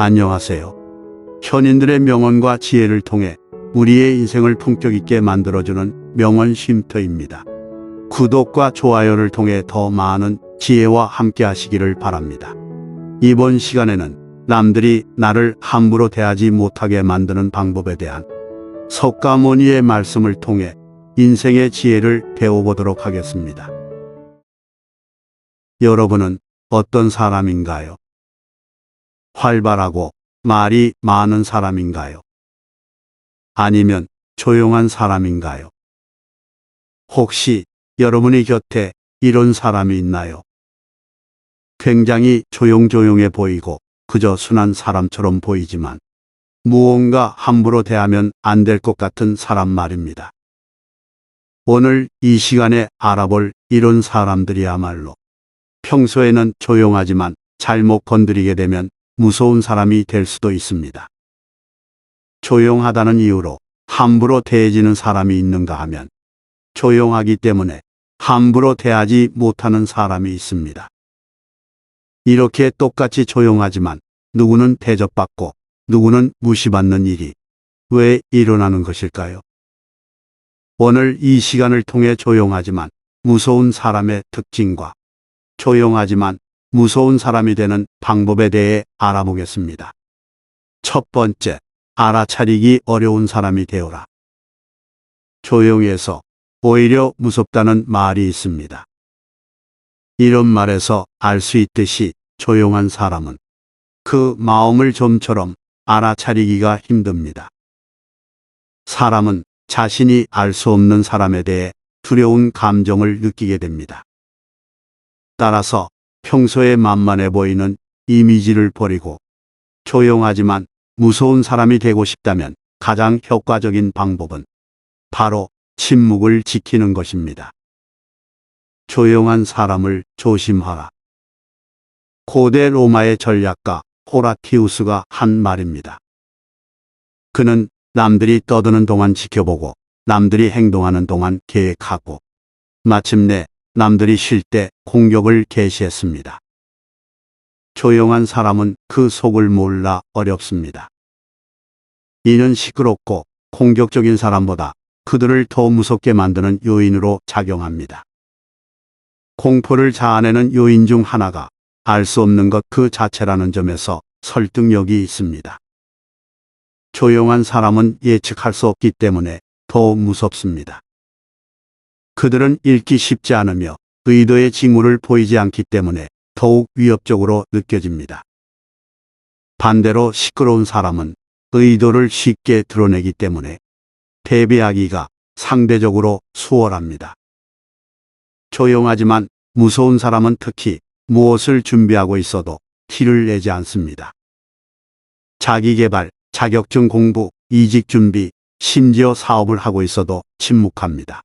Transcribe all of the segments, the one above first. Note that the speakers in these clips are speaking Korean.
안녕하세요. 현인들의 명언과 지혜를 통해 우리의 인생을 품격 있게 만들어주는 명언 쉼터입니다. 구독과 좋아요를 통해 더 많은 지혜와 함께 하시기를 바랍니다. 이번 시간에는 남들이 나를 함부로 대하지 못하게 만드는 방법에 대한 석가모니의 말씀을 통해 인생의 지혜를 배워보도록 하겠습니다. 여러분은 어떤 사람인가요? 활발하고 말이 많은 사람인가요? 아니면 조용한 사람인가요? 혹시 여러분의 곁에 이런 사람이 있나요? 굉장히 조용조용해 보이고 그저 순한 사람처럼 보이지만 무언가 함부로 대하면 안 될 것 같은 사람 말입니다. 오늘 이 시간에 알아볼 이런 사람들이야말로 평소에는 조용하지만 잘못 건드리게 되면 무서운 사람이 될 수도 있습니다. 조용하다는 이유로 함부로 대해지는 사람이 있는가 하면 조용하기 때문에 함부로 대하지 못하는 사람이 있습니다. 이렇게 똑같이 조용하지만 누구는 대접받고 누구는 무시받는 일이 왜 일어나는 것일까요? 오늘 이 시간을 통해 조용하지만 무서운 사람의 특징과 조용하지만 무서운 사람이 되는 방법에 대해 알아보겠습니다. 첫 번째, 알아차리기 어려운 사람이 되어라. 조용해서 오히려 무섭다는 말이 있습니다. 이런 말에서 알 수 있듯이 조용한 사람은 그 마음을 좀처럼 알아차리기가 힘듭니다. 사람은 자신이 알 수 없는 사람에 대해 두려운 감정을 느끼게 됩니다. 따라서 평소에 만만해 보이는 이미지를 버리고 조용하지만 무서운 사람이 되고 싶다면 가장 효과적인 방법은 바로 침묵을 지키는 것입니다. 조용한 사람을 조심하라. 고대 로마의 전략가 호라티우스가 한 말입니다. 그는 남들이 떠드는 동안 지켜보고 남들이 행동하는 동안 계획하고 마침내 남들이 쉴 때 공격을 개시했습니다. 조용한 사람은 그 속을 몰라 어렵습니다. 이는 시끄럽고 공격적인 사람보다 그들을 더 무섭게 만드는 요인으로 작용합니다. 공포를 자아내는 요인 중 하나가 알 수 없는 것 그 자체라는 점에서 설득력이 있습니다. 조용한 사람은 예측할 수 없기 때문에 더 무섭습니다. 그들은 읽기 쉽지 않으며 의도의 징후를 보이지 않기 때문에 더욱 위협적으로 느껴집니다. 반대로 시끄러운 사람은 의도를 쉽게 드러내기 때문에 대비하기가 상대적으로 수월합니다. 조용하지만 무서운 사람은 특히 무엇을 준비하고 있어도 티를 내지 않습니다. 자기계발, 자격증 공부, 이직 준비, 심지어 사업을 하고 있어도 침묵합니다.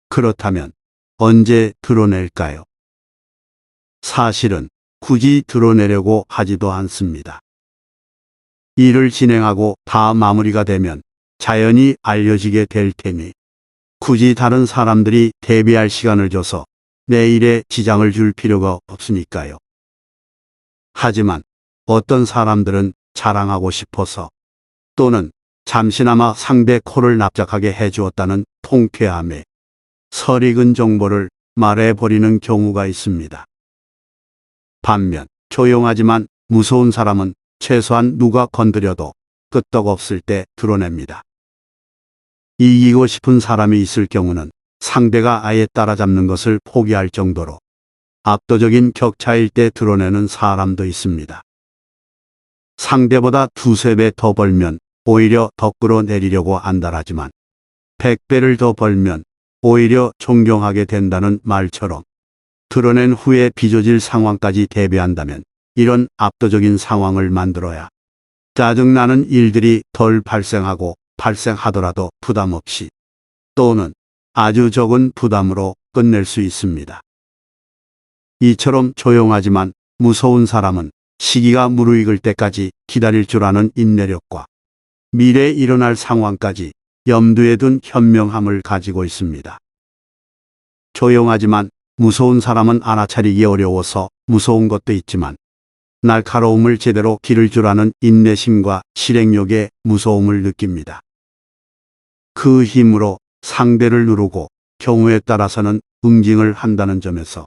그렇다면 언제 드러낼까요? 사실은 굳이 드러내려고 하지도 않습니다. 일을 진행하고 다 마무리가 되면 자연히 알려지게 될 테니 굳이 다른 사람들이 대비할 시간을 줘서 내 일에 지장을 줄 필요가 없으니까요. 하지만 어떤 사람들은 자랑하고 싶어서 또는 잠시나마 상대 코를 납작하게 해주었다는 통쾌함에 설익은 정보를 말해버리는 경우가 있습니다. 반면 조용하지만 무서운 사람은 최소한 누가 건드려도 끄떡없을 때 드러냅니다. 이기고 싶은 사람이 있을 경우는 상대가 아예 따라잡는 것을 포기할 정도로 압도적인 격차일 때 드러내는 사람도 있습니다. 상대보다 두세 배 더 벌면 오히려 더 끌어내리려고 안달하지만 100배를 더 벌면 오히려 존경하게 된다는 말처럼 드러낸 후에 빚어질 상황까지 대비한다면 이런 압도적인 상황을 만들어야 짜증나는 일들이 덜 발생하고 발생하더라도 부담 없이 또는 아주 적은 부담으로 끝낼 수 있습니다. 이처럼 조용하지만 무서운 사람은 시기가 무르익을 때까지 기다릴 줄 아는 인내력과 미래에 일어날 상황까지 염두에 둔 현명함을 가지고 있습니다. 조용하지만 무서운 사람은 알아차리기 어려워서 무서운 것도 있지만 날카로움을 제대로 기를 줄 아는 인내심과 실행력의 무서움을 느낍니다. 그 힘으로 상대를 누르고 경우에 따라서는 응징을 한다는 점에서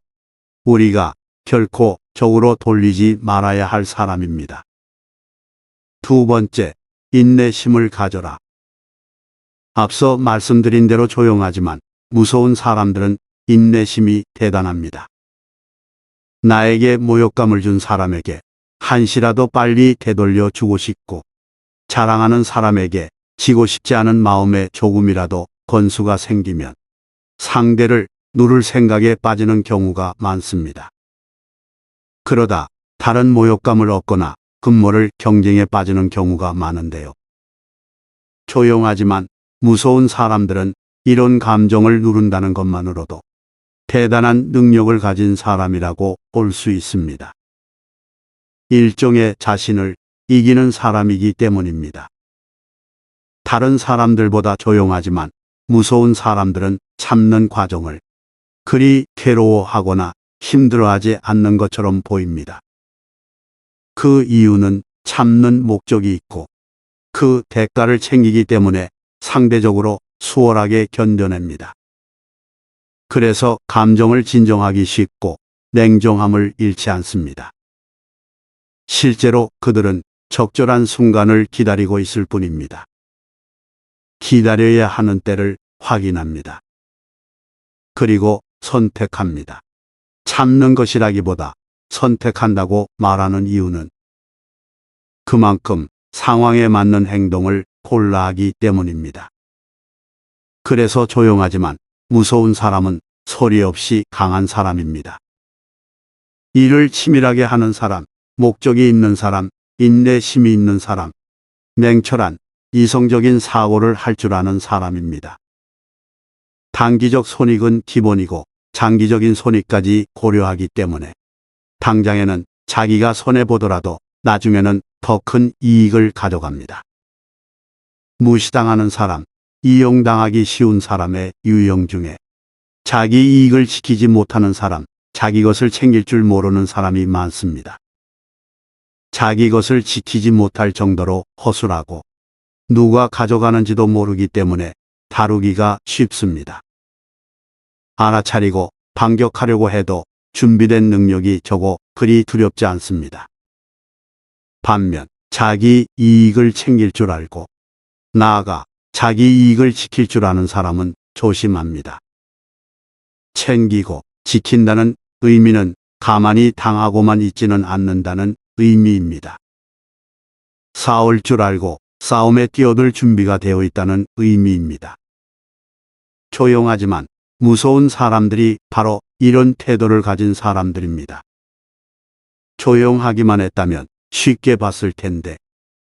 우리가 결코 적으로 돌리지 말아야 할 사람입니다. 두 번째, 인내심을 가져라. 앞서 말씀드린 대로 조용하지만 무서운 사람들은 인내심이 대단합니다. 나에게 모욕감을 준 사람에게 한시라도 빨리 되돌려 주고 싶고, 자랑하는 사람에게 지고 싶지 않은 마음에 조금이라도 건수가 생기면 상대를 누를 생각에 빠지는 경우가 많습니다. 그러다 다른 모욕감을 얻거나 급모를 경쟁에 빠지는 경우가 많은데요. 조용하지만 무서운 사람들은 이런 감정을 누른다는 것만으로도 대단한 능력을 가진 사람이라고 볼 수 있습니다. 일종의 자신을 이기는 사람이기 때문입니다. 다른 사람들보다 조용하지만 무서운 사람들은 참는 과정을 그리 괴로워하거나 힘들어하지 않는 것처럼 보입니다. 그 이유는 참는 목적이 있고 그 대가를 챙기기 때문에 상대적으로 수월하게 견뎌냅니다. 그래서 감정을 진정하기 쉽고 냉정함을 잃지 않습니다. 실제로 그들은 적절한 순간을 기다리고 있을 뿐입니다. 기다려야 하는 때를 확인합니다. 그리고 선택합니다. 참는 것이라기보다 선택한다고 말하는 이유는 그만큼 상황에 맞는 행동을 골라 하기 때문입니다. 그래서 조용하지만 무서운 사람은 소리 없이 강한 사람입니다. 일을 치밀하게 하는 사람, 목적이 있는 사람, 인내심이 있는 사람, 냉철한 이성적인 사고를 할 줄 아는 사람입니다. 단기적 손익은 기본이고 장기적인 손익까지 고려하기 때문에 당장에는 자기가 손해보더라도 나중에는 더 큰 이익을 가져갑니다. 무시당하는 사람, 이용당하기 쉬운 사람의 유형 중에 자기 이익을 지키지 못하는 사람, 자기 것을 챙길 줄 모르는 사람이 많습니다. 자기 것을 지키지 못할 정도로 허술하고 누가 가져가는지도 모르기 때문에 다루기가 쉽습니다. 알아차리고 반격하려고 해도 준비된 능력이 적어 그리 두렵지 않습니다. 반면 자기 이익을 챙길 줄 알고 나아가 자기 이익을 지킬 줄 아는 사람은 조심합니다. 챙기고 지킨다는 의미는 가만히 당하고만 있지는 않는다는 의미입니다. 싸울 줄 알고 싸움에 뛰어들 준비가 되어 있다는 의미입니다. 조용하지만 무서운 사람들이 바로 이런 태도를 가진 사람들입니다. 조용하기만 했다면 쉽게 봤을 텐데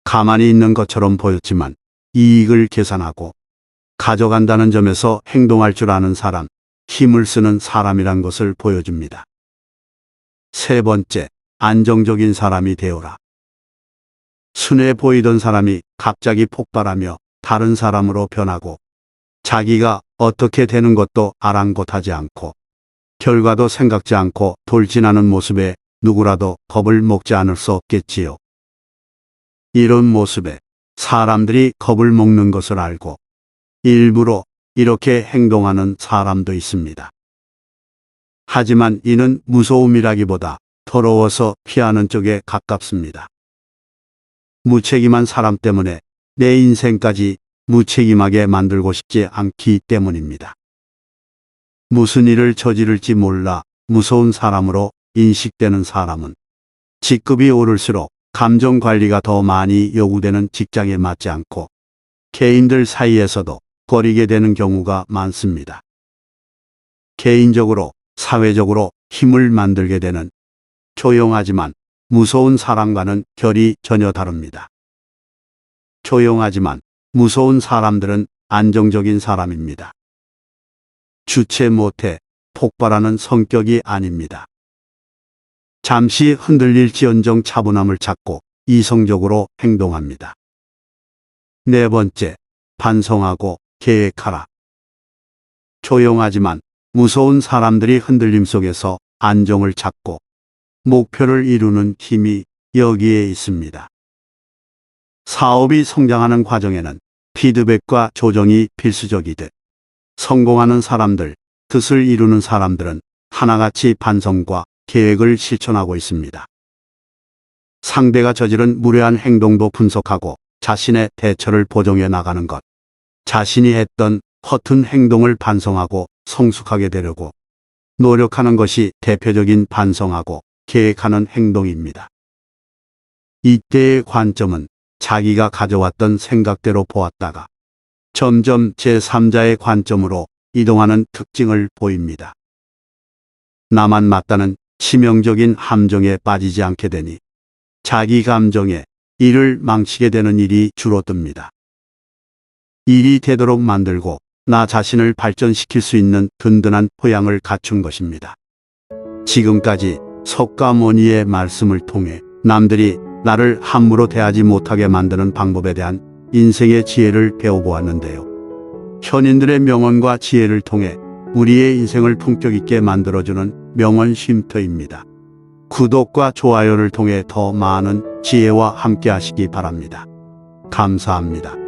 가만히 있는 것처럼 보였지만 이익을 계산하고 가져간다는 점에서 행동할 줄 아는 사람, 힘을 쓰는 사람이란 것을 보여줍니다. 세 번째, 안정적인 사람이 되어라. 순해 보이던 사람이 갑자기 폭발하며 다른 사람으로 변하고 자기가 어떻게 되는 것도 아랑곳하지 않고 결과도 생각지 않고 돌진하는 모습에 누구라도 겁을 먹지 않을 수 없겠지요. 이런 모습에 사람들이 겁을 먹는 것을 알고 일부러 이렇게 행동하는 사람도 있습니다. 하지만 이는 무서움이라기보다 더러워서 피하는 쪽에 가깝습니다. 무책임한 사람 때문에 내 인생까지 무책임하게 만들고 싶지 않기 때문입니다. 무슨 일을 저지를지 몰라 무서운 사람으로 인식되는 사람은 직급이 오를수록 감정 관리가 더 많이 요구되는 직장에 맞지 않고 개인들 사이에서도 꺼리게 되는 경우가 많습니다. 개인적으로, 사회적으로 힘을 만들게 되는 조용하지만 무서운 사람과는 결이 전혀 다릅니다. 조용하지만 무서운 사람들은 안정적인 사람입니다. 주체 못해 폭발하는 성격이 아닙니다. 잠시 흔들릴지언정 차분함을 찾고 이성적으로 행동합니다. 네 번째, 반성하고 계획하라. 조용하지만 무서운 사람들이 흔들림 속에서 안정을 찾고 목표를 이루는 힘이 여기에 있습니다. 사업이 성장하는 과정에는 피드백과 조정이 필수적이듯 성공하는 사람들, 뜻을 이루는 사람들은 하나같이 반성과 계획을 실천하고 있습니다. 상대가 저지른 무례한 행동도 분석하고 자신의 대처를 보정해 나가는 것. 자신이 했던 허튼 행동을 반성하고 성숙하게 되려고 노력하는 것이 대표적인 반성하고 계획하는 행동입니다. 이때의 관점은 자기가 가져왔던 생각대로 보았다가 점점 제3자의 관점으로 이동하는 특징을 보입니다. 나만 맞다는 치명적인 함정에 빠지지 않게 되니 자기 감정에 일을 망치게 되는 일이 줄어듭니다. 일이 되도록 만들고 나 자신을 발전시킬 수 있는 든든한 토양을 갖춘 것입니다. 지금까지 석가모니의 말씀을 통해 남들이 나를 함부로 대하지 못하게 만드는 방법에 대한 인생의 지혜를 배워보았는데요. 현인들의 명언과 지혜를 통해 우리의 인생을 품격 있게 만들어주는 명언 쉼터입니다. 구독과 좋아요를 통해 더 많은 지혜와 함께 하시기 바랍니다. 감사합니다.